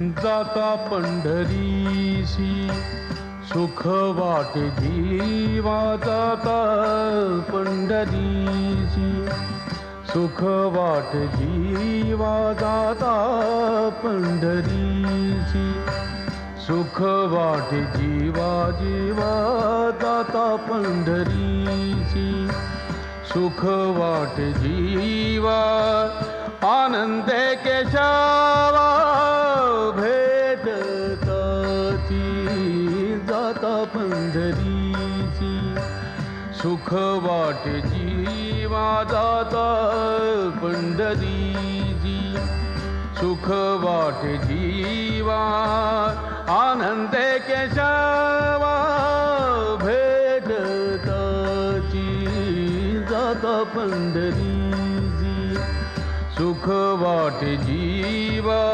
जाता पंढरीसी सुख वाटे जीवा जाता पंढरीसी सुख वाटे जीवा जाता पंढरीसी सुख वाटे जीवा जीवा जाता पंढरीसी सुख वाटे जीवा आनंदे केशवा भेटताची जाता पंढरीची सुख वाटे जीवा जाता पंढरीची सुख वाटे जीवा आनंदे केशवा भेटताची जाता पंढरीची सुख वाटे जीवा।